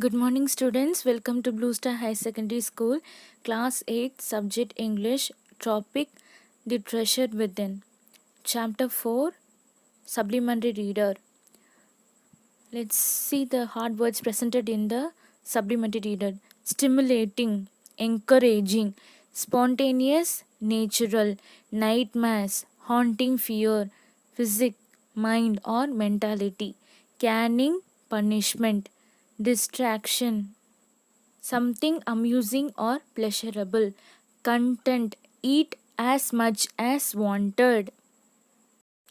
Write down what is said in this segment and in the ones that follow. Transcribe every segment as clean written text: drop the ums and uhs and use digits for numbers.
Good morning, students. Welcome to Blue Star High Secondary School, Class 8, Subject English, Topic The Treasure Within. Chapter 4, Supplementary Reader. Let's see the hard words presented in the supplementary reader. Stimulating, encouraging, spontaneous, natural, nightmares, haunting fear, physic, mind or mentality, canning, punishment, distraction, something amusing or pleasurable, content, eat as much as wanted.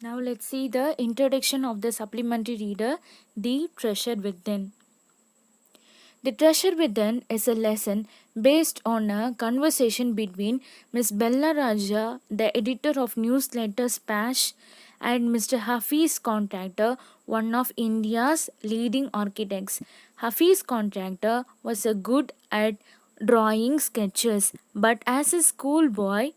Now let's see the introduction of the supplementary reader, The Treasure Within. The Treasure Within is a lesson based on a conversation between Miss Bella Raja, the editor of newsletter Spash, and Mr. Hafiz Contractor, one of India's leading architects. Hafiz Contractor was a good at drawing sketches, but as a schoolboy,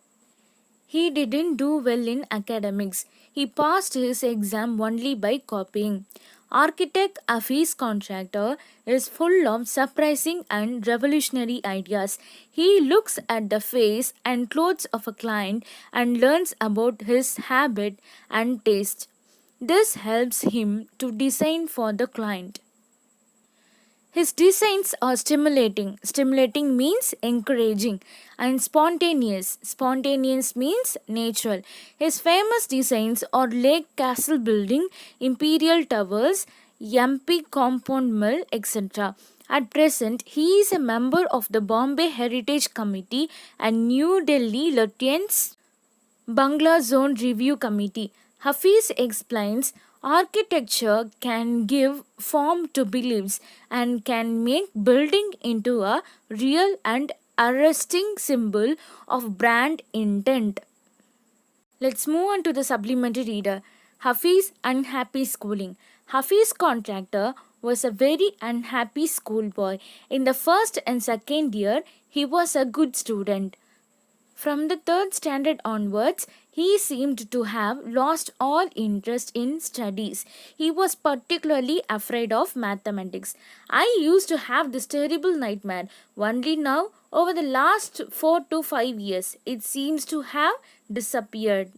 he didn't do well in academics. He passed his exam only by copying. Architect Hafiz Contractor is full of surprising and revolutionary ideas. He looks at the face and clothes of a client and learns about his habit and taste. This helps him to design for the client. His designs are stimulating. Stimulating means encouraging. And spontaneous. Spontaneous means natural. His famous designs are Lake Castle Building, Imperial Towers, MP Compound Mill, etc. At present, he is a member of the Bombay Heritage Committee and New Delhi Lieutenant's Bangla Zone Review Committee. Hafiz explains architecture can give form to beliefs and can make building into a real and arresting symbol of brand intent. Let's move on to the supplementary reader. Hafiz unhappy schooling. Hafiz Contractor was a very unhappy schoolboy. In the first and second year, he was a good student. From the third standard onwards, he seemed to have lost all interest in studies. He was particularly afraid of mathematics. I used to have this terrible nightmare. Only now, over the last 4 to 5 years, it seems to have disappeared.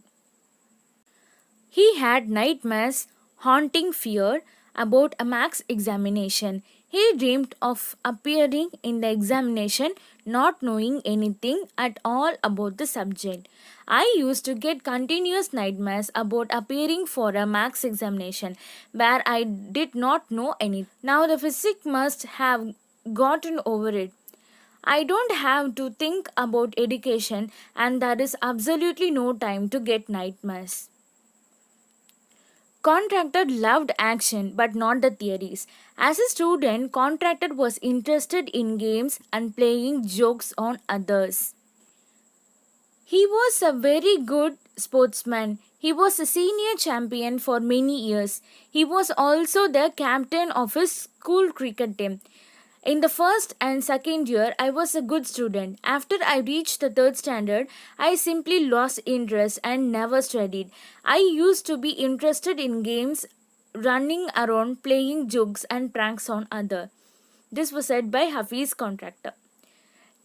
He had nightmares, haunting fear about a maths examination. He dreamed of appearing in the examination not knowing anything at all about the subject. I used to get continuous nightmares about appearing for a maths examination where I did not know anything. Now the physics must have gotten over it. I don't have to think about education and there is absolutely no time to get nightmares. Contractor loved action but not the theories. As a student, Contractor was interested in games and playing jokes on others. He was a very good sportsman. He was a senior champion for many years. He was also the captain of his school cricket team. In the first and second year, I was a good student. After I reached the third standard, I simply lost interest and never studied. I used to be interested in games, running around, playing jokes and pranks on others. This was said by Hafiz Contractor.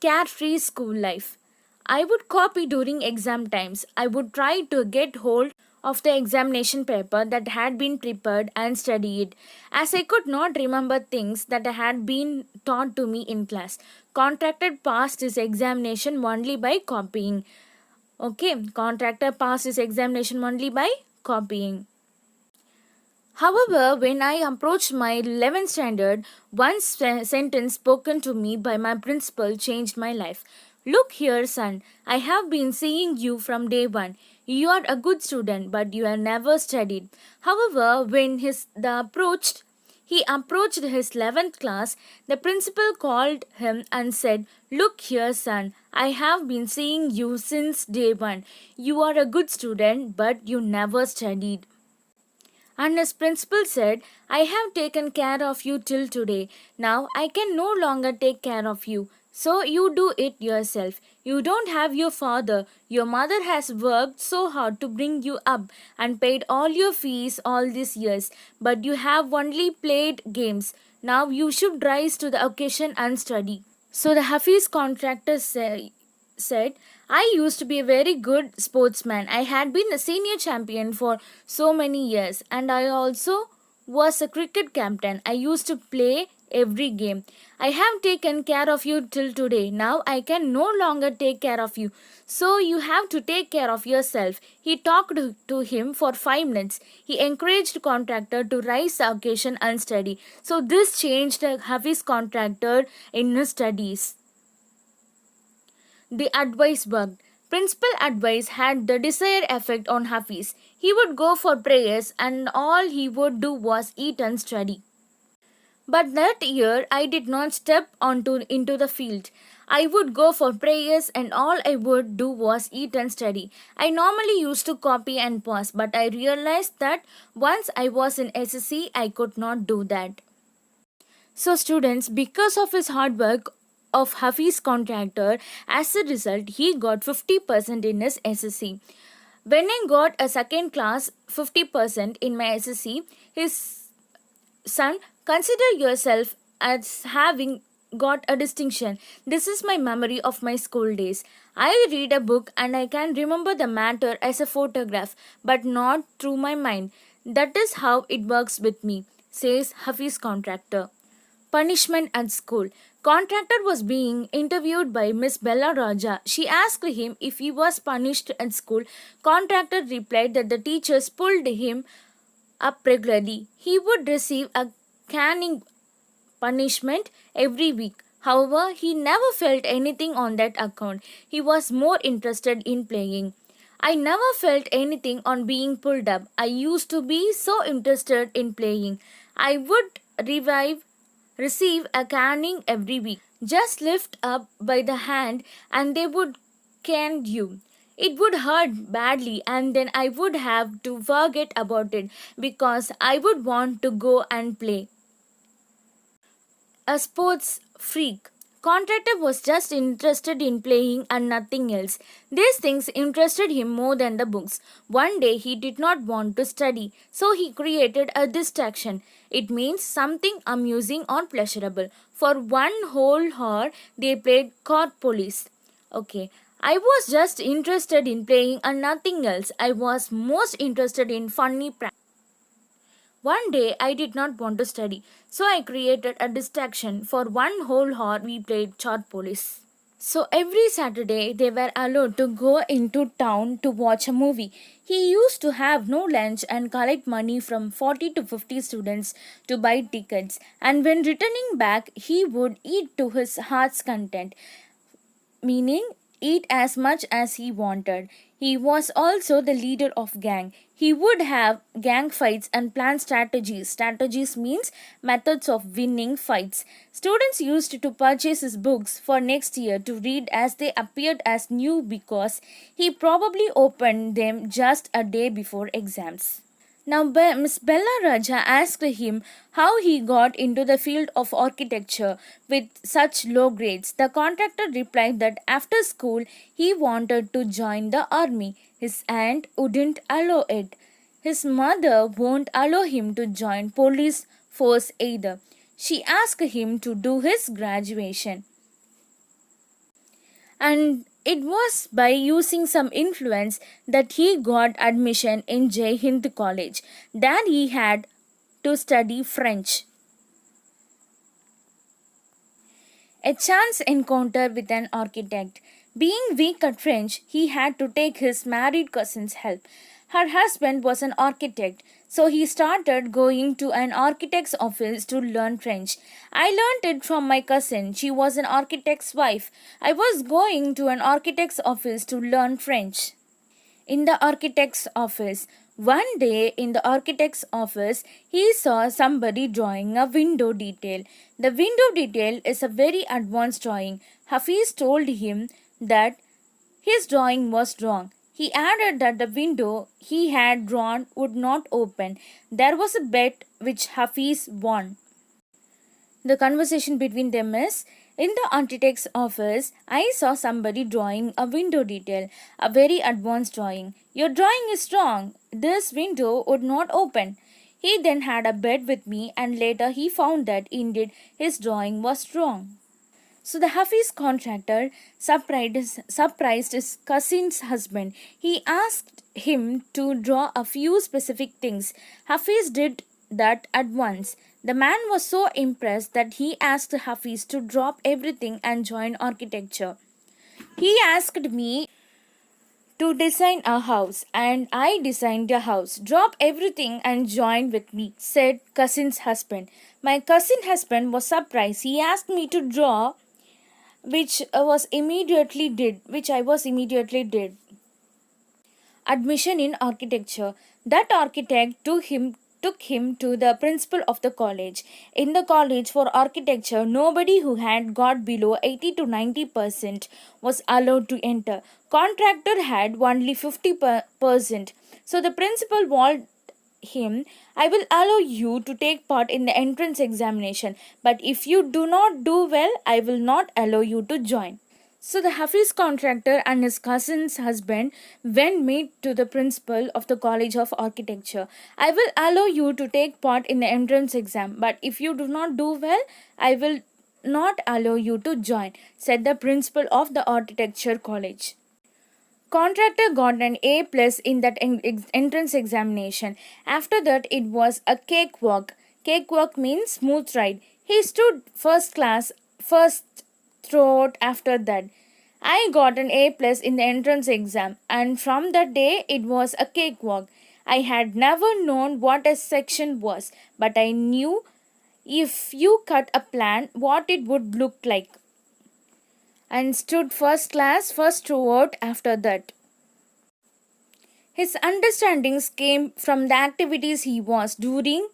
Carefree school life. I would copy during exam times. I would try to get hold of the examination paper that had been prepared and study it. As I could not remember things that had been taught to me in class, Contractor passed his examination only by copying. Contractor passed his examination only by copying. However, when I approached my 11th standard, one sentence spoken to me by my principal changed my life. Look here, son, I have been seeing you from day one. You are a good student, but you have never studied. However, when he approached his 11th class, the principal called him and said, Look here, son, I have been seeing you since day one. You are a good student, but you never studied. And his principal said, I have taken care of you till today. Now I can no longer take care of you. So you do it yourself. You don't have your father. Your mother has worked so hard to bring you up and paid all your fees all these years. But you have only played games. Now you should rise to the occasion and study. So the Hafiz contractor said, I used to be a very good sportsman. I had been the senior champion for so many years, and I also was a cricket captain. I used to play every game. I have taken care of you till today. Now I can no longer take care of you. So you have to take care of yourself. He talked to him for 5 minutes. He encouraged contractor to rise the occasion and study. So this changed Hafiz contractor in his studies. The advice worked. Principal advice had the desired effect on Hafiz. He would go for prayers and all he would do was eat and study. But that year I did not step into the field. I would go for prayers and all I would do was eat and study. I normally used to copy and pass, but I realized that once I was in SSC I could not do that. So students, because of his hard work of Hafiz contractor, as a result he got 50% in his SSC. When I got a second class 50% in my SSC, his son, consider yourself as having got a distinction. This is my memory of my school days. I read a book and I can remember the matter as a photograph, but not through my mind. That is how it works with me, says Hafiz contractor. Punishment at school. Contractor was being interviewed by Miss Bella Raja. She asked him if he was punished at school. Contractor replied that the teachers pulled him up regularly. He would receive a caning punishment every week. However, he never felt anything on that account. He was more interested in playing. I never felt anything on being pulled up. I used to be so interested in playing. I would receive a caning every week. Just lift up by the hand and they would can you. It would hurt badly and then I would have to forget about it because I would want to go and play. A sports freak. Contractor was just interested in playing and nothing else. These things interested him more than the books. One day he did not want to study, so he created a distraction. It means something amusing or pleasurable. For one whole hour, they played court police. Okay. I was just interested in playing and nothing else. I was most interested in funny pranks. One day I did not want to study, so I created a distraction. For one whole hour we played chart police. So every Saturday they were allowed to go into town to watch a movie. He used to have no lunch and collect money from 40 to 50 students to buy tickets, and when returning back he would eat to his heart's content, meaning eat as much as he wanted. He was also the leader of gang. He would have gang fights and plan strategies. Strategies means methods of winning fights. Students used to purchase his books for next year to read as they appeared as new because he probably opened them just a day before exams. Now, Miss Bella Raja asked him how he got into the field of architecture with such low grades. The contractor replied that after school he wanted to join the army. His aunt wouldn't allow it. His mother won't allow him to join police force either. She asked him to do his graduation. And it was by using some influence that he got admission in Jai Hind College. Then he had to study French. A chance encounter with an architect. Being weak at French, he had to take his married cousin's help. Her husband was an architect, so he started going to an architect's office to learn French. I learned it from my cousin. She was an architect's wife. I was going to an architect's office to learn French. In the architect's office. One day in the architect's office, he saw somebody drawing a window detail. The window detail is a very advanced drawing. Hafiz told him that his drawing was wrong. He added that the window he had drawn would not open. There was a bet which Hafiz won. The conversation between them is, in the architect's office, I saw somebody drawing a window detail, a very advanced drawing. Your drawing is wrong. This window would not open. He then had a bet with me, and later he found that indeed his drawing was wrong. So the Hafiz contractor surprised his cousin's husband. He asked him to draw a few specific things. Hafiz did that at once. The man was so impressed that he asked Hafiz to drop everything and join architecture. He asked me to design a house, and I designed a house. Drop everything and join with me, said cousin's husband. My cousin husband was surprised. He asked me to draw, which I was immediately did. Admission in architecture. That architect took him to the principal of the college. In the college for architecture, nobody who had got below 80 to 90% was allowed to enter. Contractor had only 50%. So the principal warned him, I will allow you to take part in the entrance examination, but if you do not do well, I will not allow you to join. So the Hafiz contractor and his cousin's husband went meet to the principal of the College of Architecture. I will allow you to take part in the entrance exam, but if you do not do well, I will not allow you to join, said the principal of the architecture college. Contractor got an A plus in that entrance examination. After that, it was a cakewalk. Cakewalk means smooth ride. He stood first class, first throughout after that. I got an A plus in the entrance exam, and from that day, it was a cakewalk. I had never known what a section was, but I knew if you cut a plan, what it would look like, and stood first class, first throughout after that. His understandings came from the activities he was during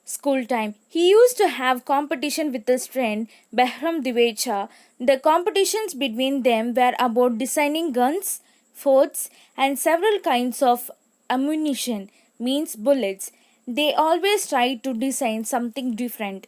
school time. He used to have competition with his friend Behram Divecha. The competitions between them were about designing guns, forts, and several kinds of ammunition, means bullets. They always tried to design something different.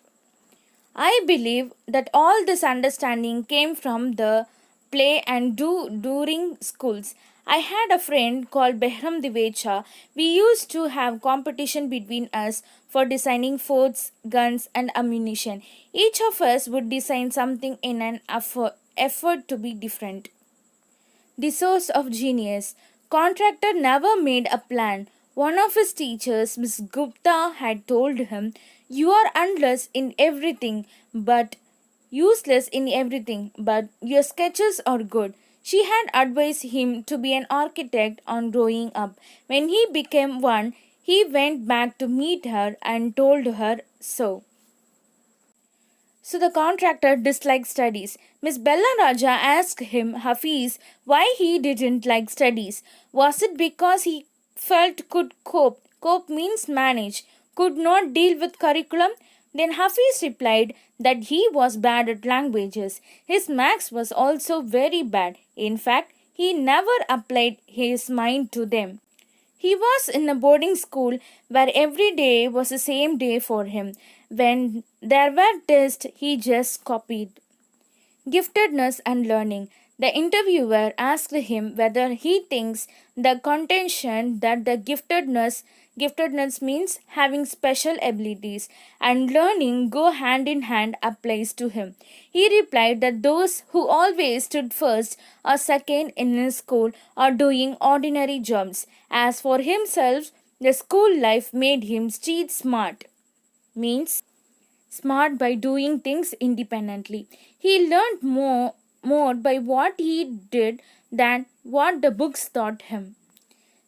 I believe that all this understanding came from the play and do during schools. I had a friend called Behram Divecha. We used to have competition between us for designing forts, guns, and ammunition. Each of us would design something in an effort to be different. The source of genius. Contractor never made a plan. One of his teachers, Miss Gupta, had told him, you are useless in everything, but your sketches are good. She had advised him to be an architect on growing up. When he became one, he went back to meet her and told her so. So the contractor disliked studies. Miss Bella Raja asked him, Hafiz, why he didn't like studies. Was it because he felt could cope? Cope means manage. Could not deal with curriculum? Then Hafiz replied that he was bad at languages. His maths was also very bad. In fact, he never applied his mind to them. He was in a boarding school where every day was the same day for him. When there were tests, he just copied. Giftedness and learning. The interviewer asked him whether he thinks the contention that the giftedness means having special abilities and learning go hand in hand applies to him. He replied that those who always stood first or second in his school are doing ordinary jobs. As for himself, the school life made him street smart, means smart by doing things independently. He learned more by what he did than what the books taught him.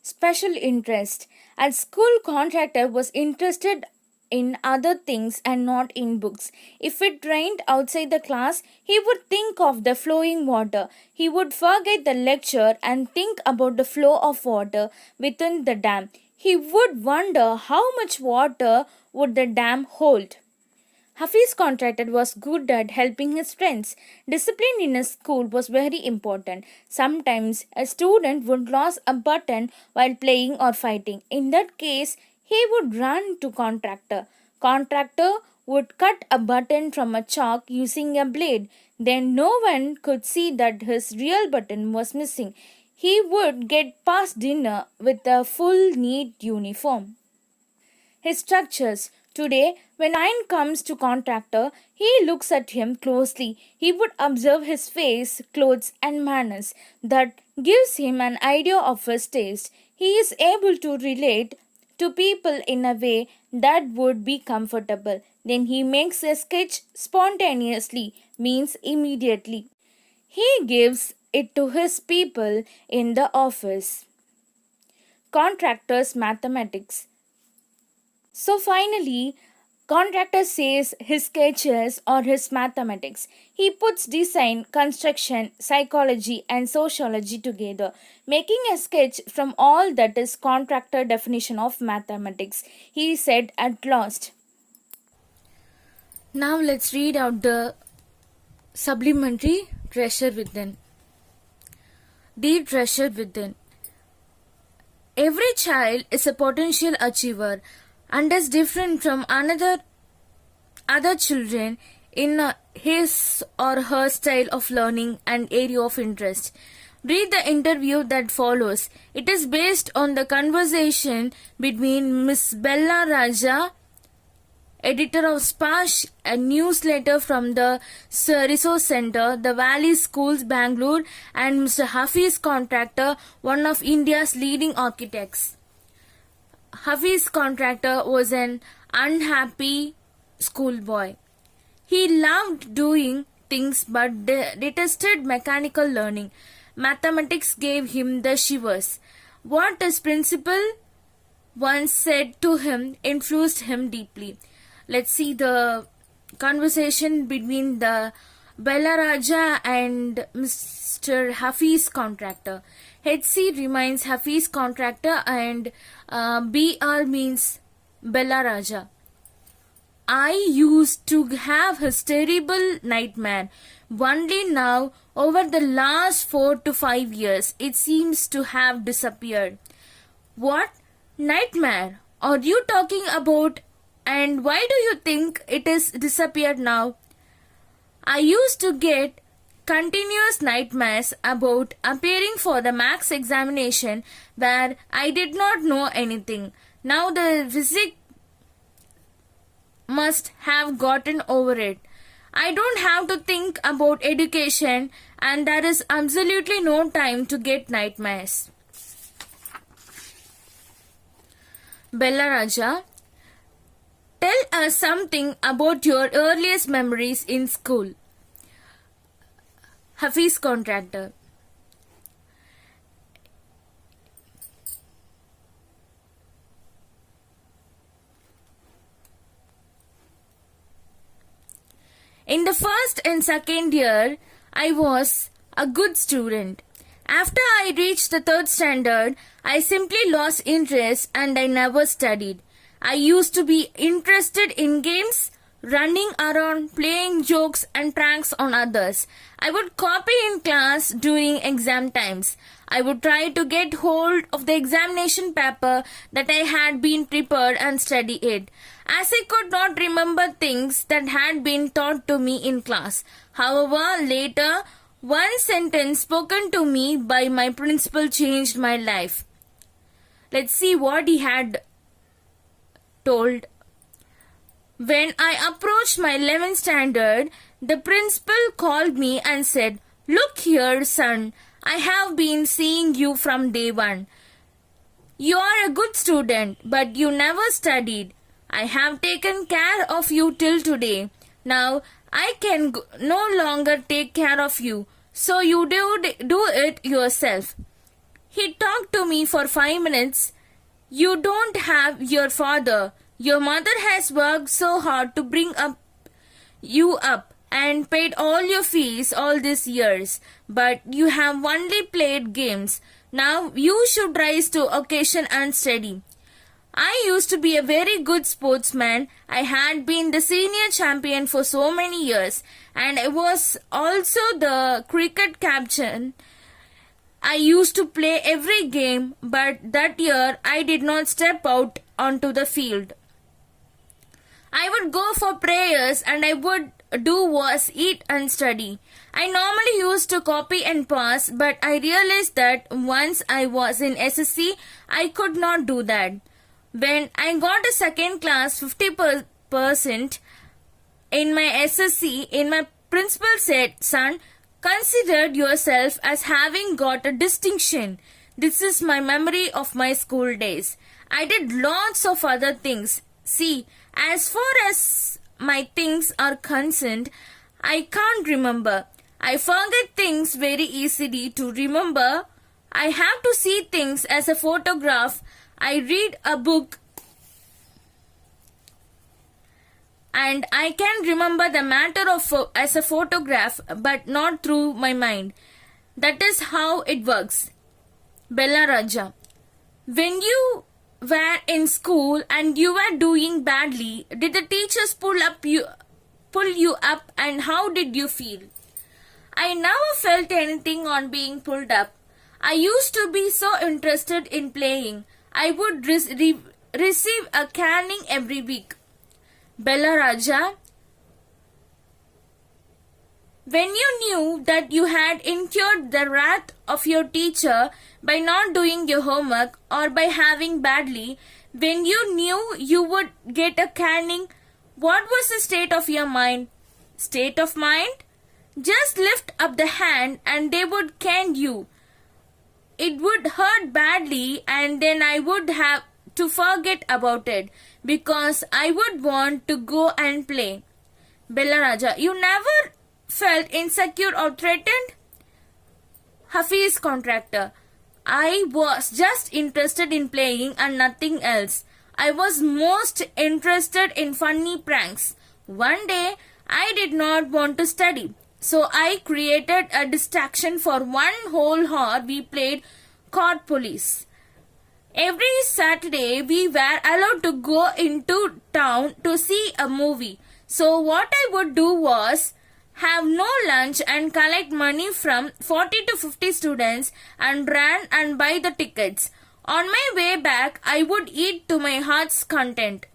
Special interest. At school, contractor was interested in other things and not in books. If it rained outside the class, he would think of the flowing water. He would forget the lecture and think about the flow of water within the dam. He would wonder how much water would the dam hold. Hafiz contractor was good at helping his friends. Discipline in his school was very important. Sometimes a student would lose a button while playing or fighting. In that case, he would run to contractor. Contractor would cut a button from a chalk using a blade. Then no one could see that his real button was missing. He would get past dinner with a full neat uniform. his structures. Today, when a client comes to contractor, he looks at him closely. He would observe his face, clothes, and manners. That gives him an idea of his taste. He is able to relate to people in a way that would be comfortable. Then he makes a sketch spontaneously, means immediately. He gives it to his people in the office. Contractor's mathematics. So finally, contractor says his sketches or his mathematics. He puts design, construction, psychology and sociology together, making a sketch from all that is contractor definition of mathematics. He said at last. Now let's read out the supplementary treasure within. The treasure within. Every child is a potential achiever and is different from other children in his or her style of learning and area of interest. Read the interview that follows. It is based on the conversation between Miss Bella Raja, editor of Splash, a newsletter from the Resource Center, the Valley Schools, Bangalore, and Mr. Hafiz, contractor, one of India's leading architects. Hafiz, contractor, was an unhappy schoolboy. He loved doing things but detested mechanical learning. Mathematics gave him the shivers. What his principal once said to him influenced him deeply. Let's see the conversation between the Bella Raja and Mr. Hafiz, contractor. HC remains Hafiz, contractor, and BR means Bella Raja. I used to have his terrible nightmare. Only now, over the last 4 to 5 years, it seems to have disappeared. What nightmare are you talking about? And why do you think it is disappeared now? I used to get continuous nightmares about appearing for the maths examination where I did not know anything. Now the physics must have gotten over it. I don't have to think about education and there is absolutely no time to get nightmares. Bella Raja, tell us something about your earliest memories in school. Hafiz, contractor. In the first and second year, I was a good student. After I reached the third standard, I simply lost interest and I never studied. I used to be interested in games, running around, playing jokes and pranks on others. I would copy in class during exam times. I would try to get hold of the examination paper that I had been prepared and study it, as I could not remember things that had been taught to me in class. However, later, one sentence spoken to me by my principal changed my life. Let's see what he had told. When I approached my 11th standard, the principal called me and said, "Look here, son, I have been seeing you from day one. You are a good student, but you never studied. I have taken care of you till today. Now I can no longer take care of you, so you do it yourself." He talked to me for 5 minutes. "You don't have your father. Your mother has worked so hard to bring you up and paid all your fees all these years, but you have only played games. Now you should rise to occasion and study." I used to be a very good sportsman. I had been the senior champion for so many years, and I was also the cricket captain. I used to play every game, but that year I did not step out onto the field. I would go for prayers and I would do was eat and study. I normally used to copy and pass, but I realized that once I was in SSC, I could not do that. When I got a second class 50% in my SSC, in my principal said, "Son, consider yourself as having got a distinction. This is my memory of my school days. I did lots of other things. See, as far as my things are concerned, I can't remember. I forget things very easily to remember. I have to see things as a photograph. I read a book and I can remember the matter as a photograph, but not through my mind. That is how it works." Bella Raja: When you were in school and you were doing badly, did the teachers pull you up, and how did you feel? I never felt anything on being pulled up. I used to be so interested in playing. I would receive a caning every week. Bella Raja: When you knew that you had incurred the wrath of your teacher by not doing your homework or by having badly, when you knew you would get a caning, what was the state of your mind? State of mind? Just lift up the hand and they would cane you. It would hurt badly and then I would have to forget about it because I would want to go and play. Bella Raja: You never felt insecure or threatened? Hafiz Contractor: I was just interested in playing and nothing else. I was most interested in funny pranks. One day, I did not want to study, so I created a distraction. For one whole hour. We played court police. Every Saturday, we were allowed to go into town to see a movie. So what I would do was have no lunch and collect money from 40 to 50 students and run and buy the tickets. On my way back, I would eat to my heart's content.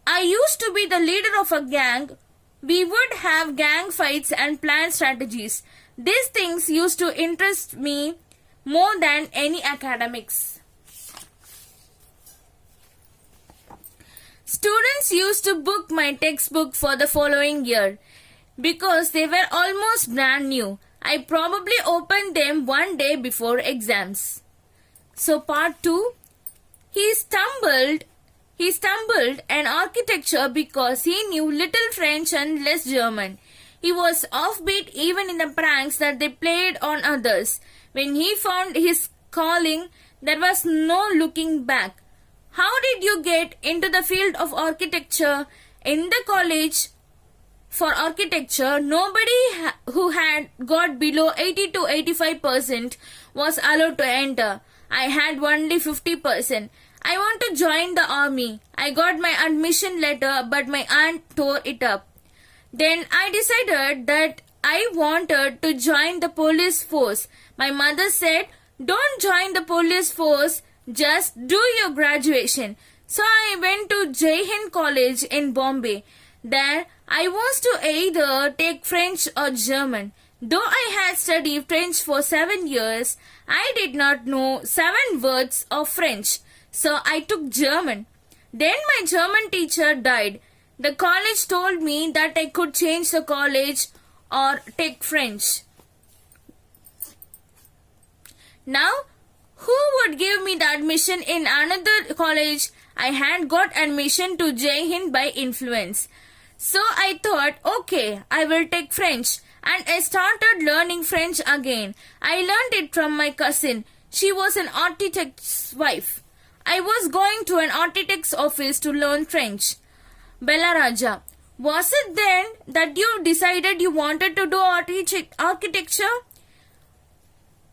I used to be the leader of a gang. We would have gang fights and plan strategies. These things used to interest me more than any academics. Students used to book my textbook for the following year. Because they were almost brand new, I probably opened them one day before exams. So part 2. He stumbled in architecture because he knew little French and less German. He was offbeat even in the pranks that they played on others. When he found his calling, there was no looking back. How did you get into the field of architecture? In the college for architecture, nobody who had got below 80 to 85% was allowed to enter. I had only 50%. I want to join the army. I got my admission letter, but my aunt tore it up. Then I decided that I wanted to join the police force. My mother said, "Don't join the police force, just do your graduation." So I went to VIII College in Bombay. There, I was to either take French or German. Though I had studied French for 7 years, I did not know 7 words of French, so I took German. Then my German teacher died. The college told me that I could change the college or take French. Now, who would give me the admission in another college? I had got admission to VIII by influence. So I thought, okay, I will take French. And I started learning French again. I learned it from my cousin. She was an architect's wife. I was going to an architect's office to learn French. Bella Raja: Was it then that you decided you wanted to do architecture?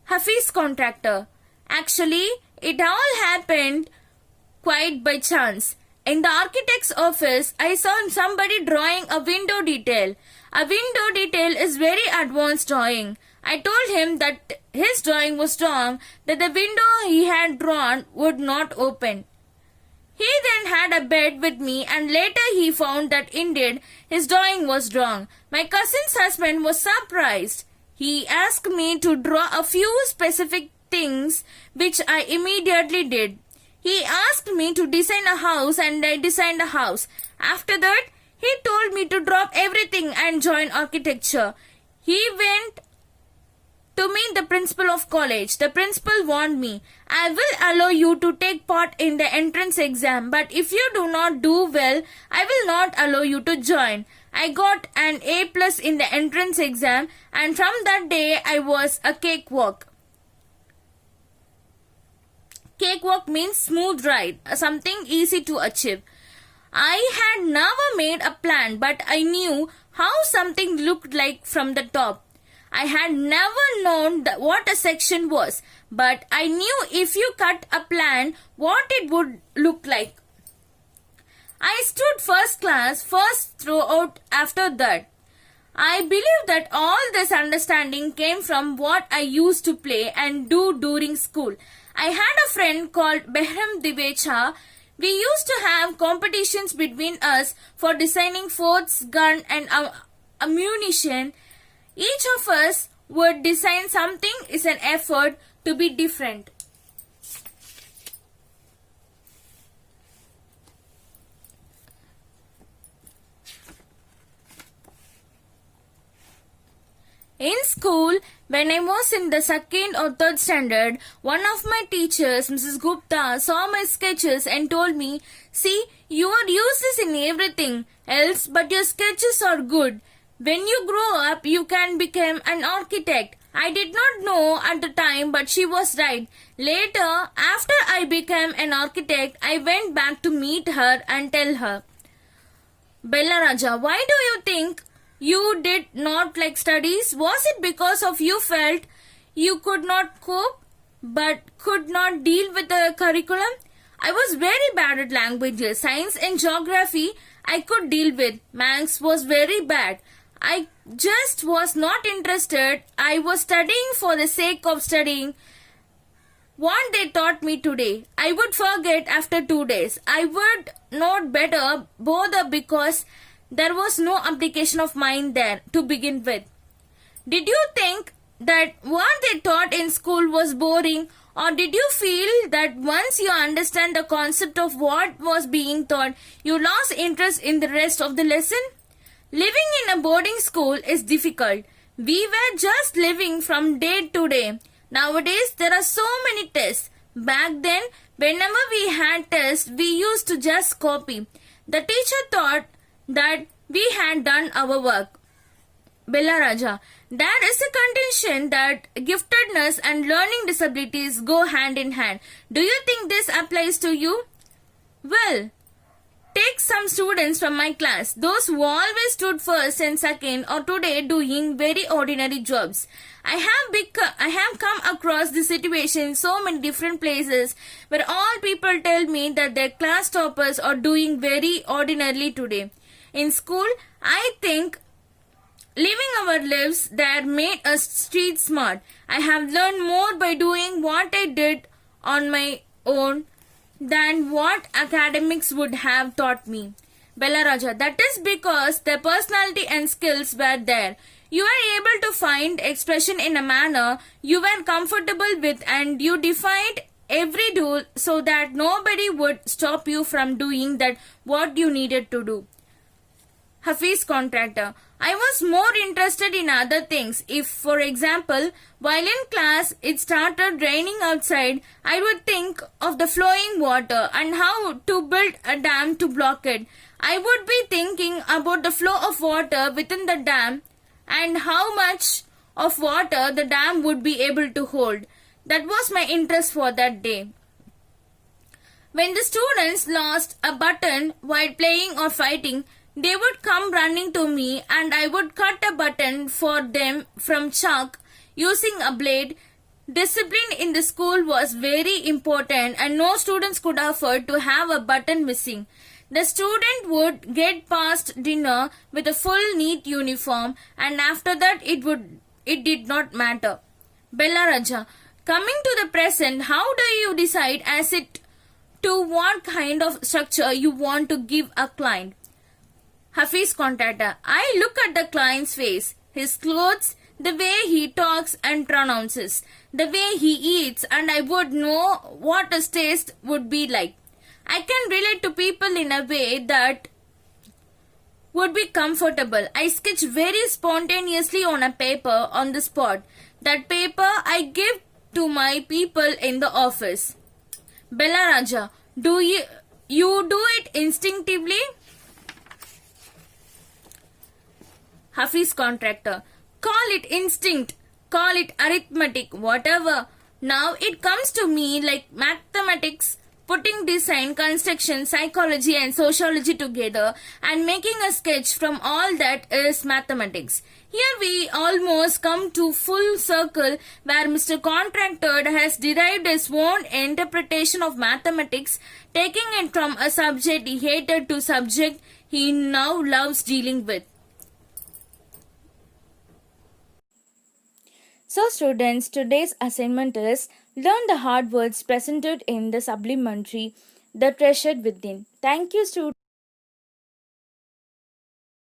Hafiz Contractor: Actually, it all happened quite by chance. In the architect's office, I saw somebody drawing a window detail. A window detail is very advanced drawing. I told him that his drawing was wrong, that the window he had drawn would not open. He then had a bet with me, and later he found that indeed his drawing was wrong. My cousin's husband was surprised. He asked me to draw a few specific things, which I immediately did. He asked me to design a house and I designed a house. After that, he told me to drop everything and join architecture. He went to meet the principal of college. The principal warned me, I will allow you to take part in the entrance exam, but if you do not do well, I will not allow you to join. I got an A plus in the entrance exam, and from that day I was a cakewalk. Cakewalk means smooth ride, something easy to achieve. I had never made a plan, but I knew how something looked like from the top. I had never known what a section was, but I knew if you cut a plan, what it would look like. I stood first class first throughout after that. I believe that all this understanding came from what I used to play and do during school. I had a friend called Behram Divecha. We used to have competitions between us for designing forts, gun and ammunition. Each of us would design something is an effort to be different. In school, when I was in the second or third standard, one of my teachers, Mrs. Gupta, saw my sketches and told me, see, you are useless in everything else, but your sketches are good. When you grow up, you can become an architect. I did not know at the time, but she was right. Later, after I became an architect, I went back to meet her and tell her, Bella Raja, why do you think you did not like studies? Was it because of you felt you could not cope but could not deal with the curriculum? I was very bad at languages. Science and geography I could deal with. Maths was very bad. I just was not interested. I was studying for the sake of studying. What they taught me today, I would forget after 2 days. I would not bother because there was no application of mind there to begin with. Did you think that what they taught in school was boring, or did you feel that once you understand the concept of what was being taught, you lost interest in the rest of the lesson? Living in a boarding school is difficult. We were just living from day to day. Nowadays, there are so many tests. Back then, whenever we had tests, we used to just copy. The teacher thought that we had done our work. Bella Raja, there is a contention that giftedness and learning disabilities go hand in hand. Do you think this applies to you? Well, take some students from my class. Those who always stood first and second are today doing very ordinary jobs. I have come across this situation in so many different places where all people tell me that their class toppers are doing very ordinarily today. In school, I think living our lives there made us street smart. I have learned more by doing what I did on my own than what academics would have taught me. Bella Raja, that is because their personality and skills were there. You were able to find expression in a manner you were comfortable with, and you defied every rule so that nobody would stop you from doing that what you needed to do. Hafiz contractor, I was more interested in other things. If, for example, while in class it started raining outside, I would think of the flowing water and how to build a dam to block it. I would be thinking about the flow of water within the dam and how much of water the dam would be able to hold. That was my interest for that day. When the students lost a button while playing or fighting, they would come running to me and I would cut a button for them from chalk using a blade. Discipline in the school was very important and no students could afford to have a button missing. The student would get past dinner with a full neat uniform, and after that it did not matter. Bella Raja, coming to the present, how do you decide as it to what kind of structure you want to give a client? Hafiz contractor, I look at the client's face, his clothes, the way he talks and pronounces, the way he eats, and I would know what his taste would be like. I can relate to people in a way that would be comfortable. I sketch very spontaneously on a paper on the spot. That paper I give to my people in the office. Bella Raja, do you do it instinctively? Hafiz contractor, call it instinct, call it arithmetic, whatever. Now it comes to me like mathematics, putting design, construction, psychology and sociology together and making a sketch from all that is mathematics. Here we almost come to full circle where Mr. Contractor has derived his own interpretation of mathematics, taking it from a subject he hated to subject he now loves dealing with. So students, today's assignment is learn the hard words presented in the supplementary, The Treasured Within. Thank you students.